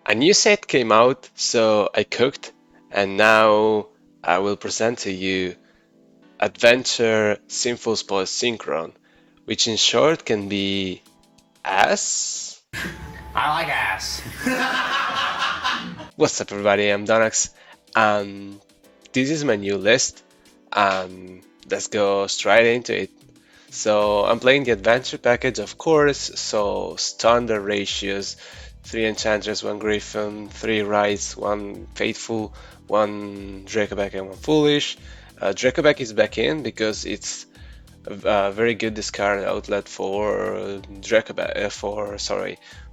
A new set came out, so I cooked, and now I will present to you Adventure Sinful Spoils Synchron, which in short can be A.S. I like ass. What's up, everybody? I'm Donax, and this is my new list, and let's go straight into it. So I'm playing the adventure package, of course, so standard ratios, 3 enchanters, 1 griffin, 3 rights, 1 faithful, 1 Dracoback and 1 foolish. Dracoback is back in because it's a very good discard outlet for Dracoback,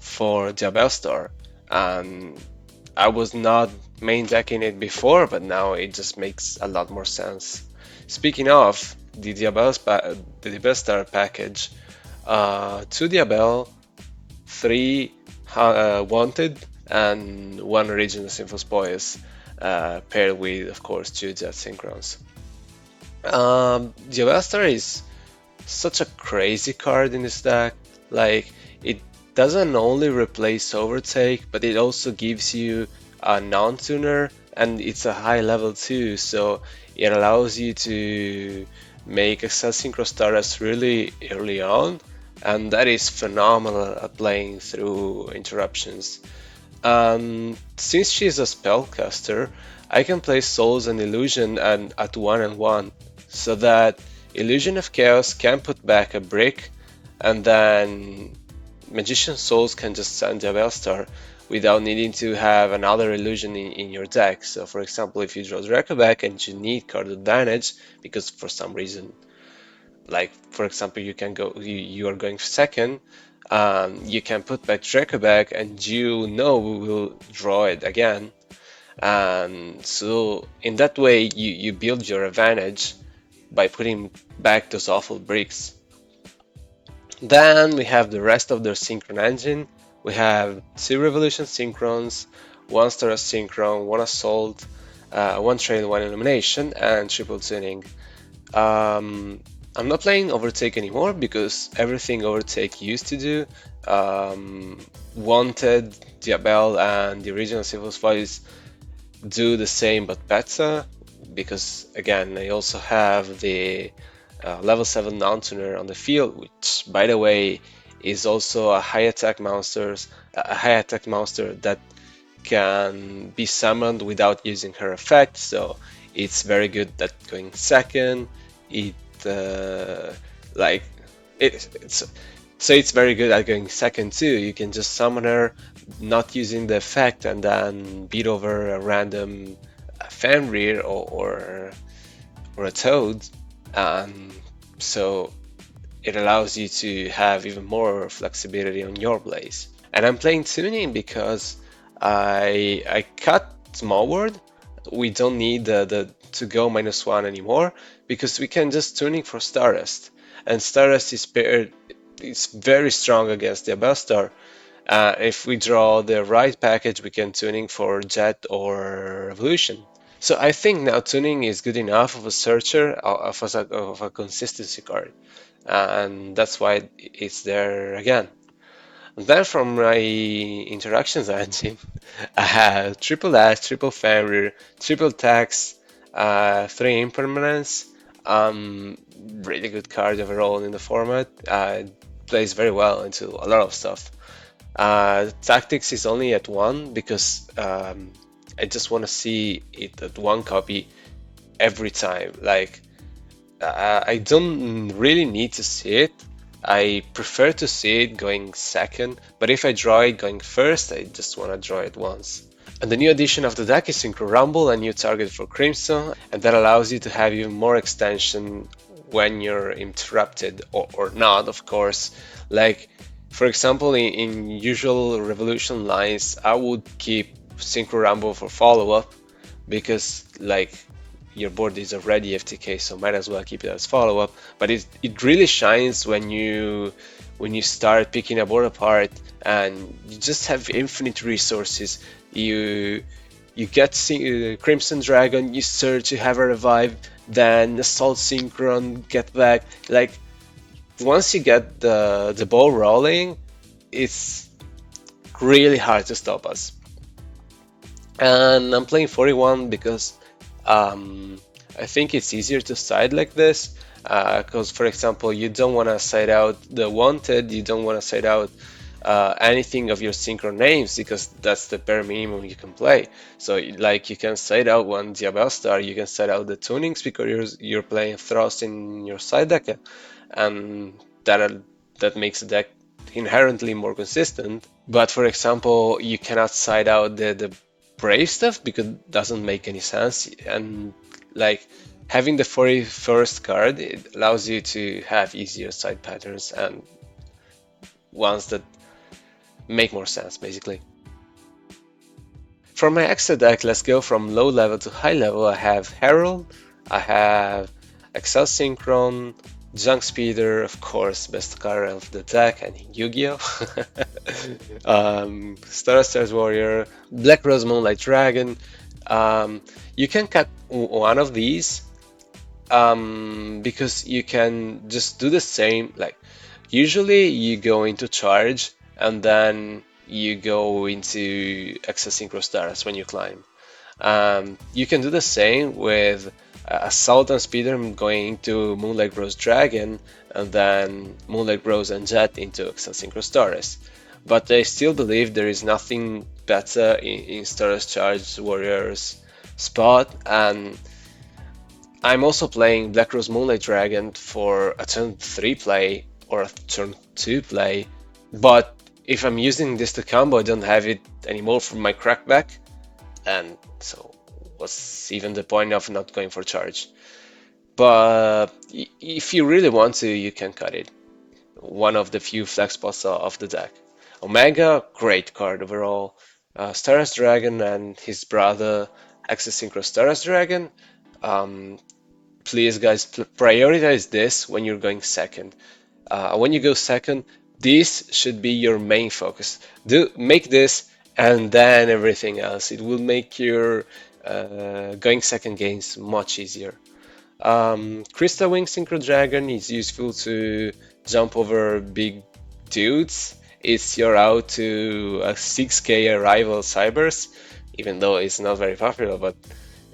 for Diabellstarr. And I was not main decking it before, but now it just makes a lot more sense. Speaking of the Diabellstarr package, 2 Diabell, 3 Wanted, and 1 Original Sinful Spoils, paired with, of course, 2 Jet Synchrons. Diabellstarr is such a crazy card in this deck. Like, it doesn't only replace Overtake, but it also gives you a non-tuner, and it's a high level too, so it allows you to make A.S.S. Synchro Stardust really early on, and that is phenomenal at playing through interruptions. Since she's a spellcaster, I can play Souls and Illusion and at 1 and 1, so that Illusion of Chaos can put back a brick, and then Magician Souls can just send Diabellstarr without needing to have another illusion in your deck. So, for example, if you draw Dracoback and you need card advantage because for some reason, like for example, you are going second, you can put back Dracoback and you know we will draw it again. And so in that way, you build your advantage by putting back those awful bricks. Then we have the rest of their Synchron engine. We have 2 Revolution Synchrons, 1 Stardust Synchron, 1 Assault, 1 Trail, 1 Illumination, and triple tuning. I'm not playing Overtake anymore because everything Overtake used to do, Wanted, Diabell, and the original Civil Spies do the same but better, because again, I also have the level 7 non-tuner on the field, which by the way is also a high attack monster that can be summoned without using her effect, so it's very good at going second. It like it's so it's very good at going second too. You can just summon her, not using the effect, and then beat over a random Fenrir or a Toad, and so it allows you to have even more flexibility on your plays. And I'm playing tuning because I cut Smallword. We don't need the to go -1 anymore because we can just tuning for Stardust, and Stardust is paired. It's very strong against the Diabellstarr. If we draw the right package, we can tuning for Jet or Revolution. So I think now tuning is good enough of a searcher of a consistency card, and that's why it's there again. And then from my interactions engine, I have triple S, triple Fenrir, triple tax, 3 impermanence. Really good card overall in the format. Plays very well into a lot of stuff. Tactics is only at 1 because I just want to see it at 1 copy every time. Like, I don't really need to see it. I prefer to see it going second, but if I draw it going first, I just want to draw it once. And the new addition of the deck is Synchro Rumble, a new target for Crimson, and that allows you to have even more extension when you're interrupted, or not, of course. Like, for example, in usual Revolution lines, I would keep Synchro Rumble for follow-up, because, like, your board is already FTK, so might as well keep it as follow-up. But it really shines when you start picking a board apart and you just have infinite resources. You get Crimson Dragon, you search, you have a revive, then Assault Synchron, get back. Like, once you get the ball rolling, it's really hard to stop us. And I'm playing 41 because um, I think it's easier to side like this. Because, for example, you don't want to side out the wanted, you don't want to side out anything of your synchron names because that's the bare minimum you can play. So, like, you can side out one Diabellstarr, you can side out the tunings because you're playing thrust in your side deck, and that makes the deck inherently more consistent. But for example, you cannot side out the brave stuff because it doesn't make any sense. And like having the 41st card, it allows you to have easier side patterns and ones that make more sense, basically. For my extra deck, let's go from low level to high level. I have Herald, I have Excel Synchron, Junk Speeder, of course, best card of the deck, and Yu-Gi-Oh! Stars Warrior, Black Rose Moonlight Dragon. You can cut one of these because you can just do the same. Like usually you go into charge and then you go into Excel Synchro Stars when you climb. You can do the same with Assault and Speeder going into Moonlight Rose Dragon and then Moonlight Rose and Jet into Synchro Stars. But I still believe there is nothing better in Stars Charge Warriors spot, and I'm also playing Black Rose Moonlight Dragon for a turn 3 play or a turn 2 play, but if I'm using this to combo, I don't have it anymore for my crackback, and so what's even the point of not going for charge? But if you really want to, you can cut it. One of the few flex spots of the deck. Omega, great card overall. Stardust Dragon and his brother, Access Synchro Stardust Dragon. Um, Please, guys, prioritize this when you're going second. When you go second, this should be your main focus. Do make this and then everything else. It will make your going second games much easier. Crystal Wing Synchro Dragon is useful to jump over big dudes. It's your out to a 6k arrival Cybers, even though it's not very popular, but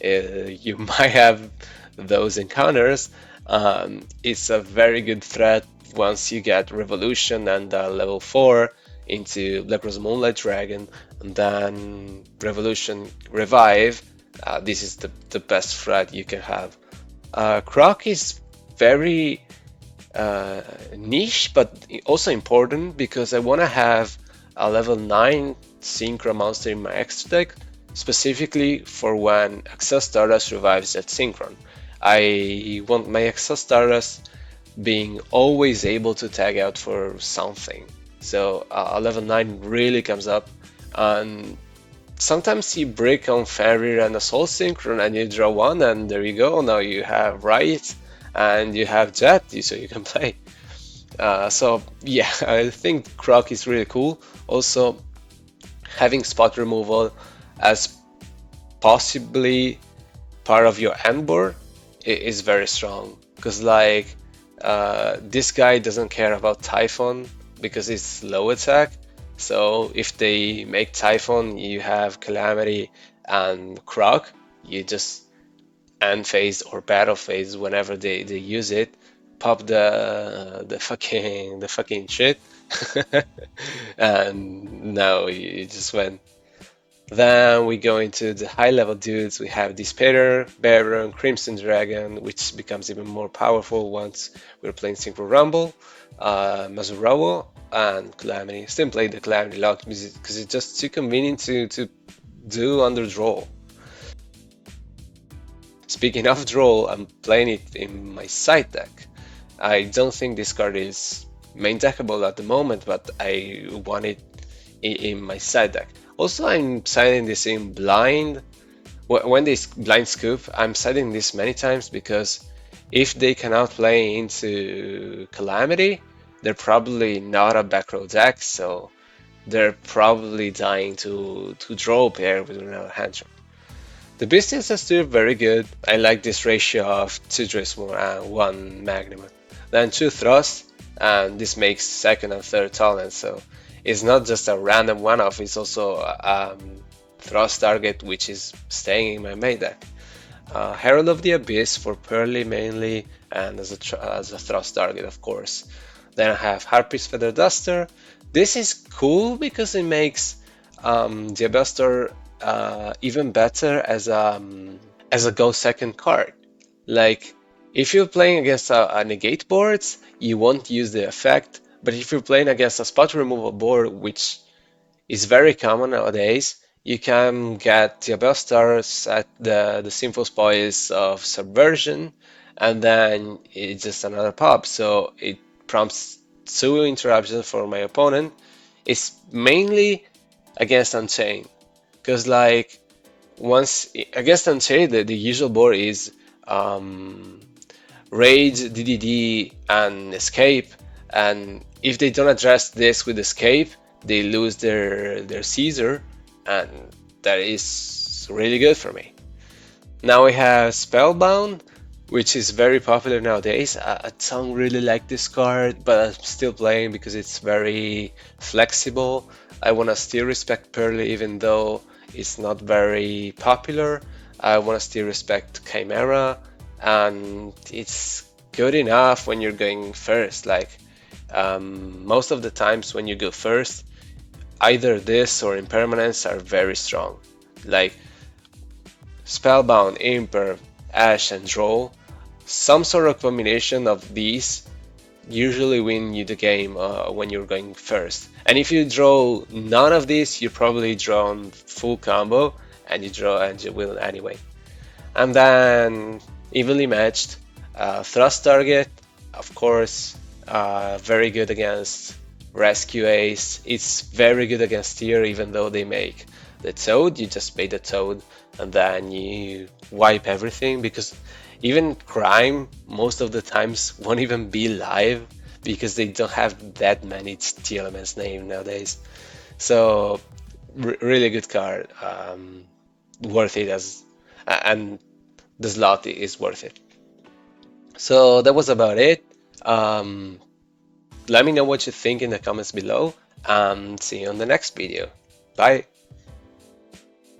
you might have those encounters. It's a very good threat once you get Revolution and level 4 into Black Rose Moonlight Dragon, and then Revolution Revive. This is the best threat you can have. Croc is very niche, but also important because I want to have a level 9 Synchro monster in my extra deck, specifically for when Access Stardust revives that Synchron. I want my Access Stardust being always able to tag out for something. So a level 9 really comes up, and sometimes you break on Fenrir and Assault Synchron and you draw one, and there you go. Now you have Riot and you have Jet, so you can play. So yeah, I think Croc is really cool. Also, having spot removal as possibly part of your end board is very strong. Because like this guy doesn't care about Typhon because it's low attack. So if they make Typhon, you have Calamity and Croc. You just end phase or battle phase whenever they use it. Pop the fucking shit, and now you just win. Then we go into the high level dudes. We have Despair, Baron, Crimson Dragon, which becomes even more powerful once we're playing Synchro Rumble, Mazurawa, and Calamity. Still play the Calamity Lock because it's just too convenient to do under draw. Speaking of draw, I'm playing it in my side deck. I don't think this card is main deckable at the moment, but I want it in my side deck. Also, I'm siding this in blind. When they blind scoop, I'm siding this many times because if they cannot play into Calamity, they're probably not a back row deck, so they're probably dying to draw a pair with another hand trap. The business is still very good. I like this ratio of 2 Drismore and 1 Magnum. Then 2 Thrust, and this makes second and third talent, so it's not just a random one-off, it's also thrust target, which is staying in my main deck. Herald of the Abyss for Pearly mainly, and as a thrust target, of course. Then I have Harpy's Feather Duster. This is cool because it makes Diabellstarr even better as a go second card. Like, if you're playing against a negate board, you won't use the effect, but if you're playing against a spot removal board, which is very common nowadays, you can get Diabellstarr at the Sinful Spoils of Subversion, and then it's just another pop. So it prompts two interruptions for my opponent. It's mainly against Unchained, because like once against Unchained, the usual board is um, Rage, DDD, and Escape. And if they don't address this with Escape, they lose their Caesar, and that is really good for me. Now we have Spellbound, which is very popular nowadays. I don't really like this card, but I'm still playing because it's very flexible. I want to still respect Pearly even though it's not very popular. I want to still respect Chimera, and it's good enough when you're going first. Like most of the times when you go first, either this or Impermanence are very strong. Like Spellbound, Imperv, Ash, and Draw, some sort of combination of these usually win you the game when you're going first. And if you draw none of these, you probably draw on full combo and you draw and you win anyway. And then evenly matched, thrust target, of course, very good against rescue ace. It's very good against tier, even though they make the toad. You just pay the toad and then you wipe everything because even crime most of the times won't even be live because they don't have that many T elements named nowadays. So really good card, worth it as and the slot is worth it. So that was about it. Um, Let me know what you think in the comments below and see you on the next video. Bye.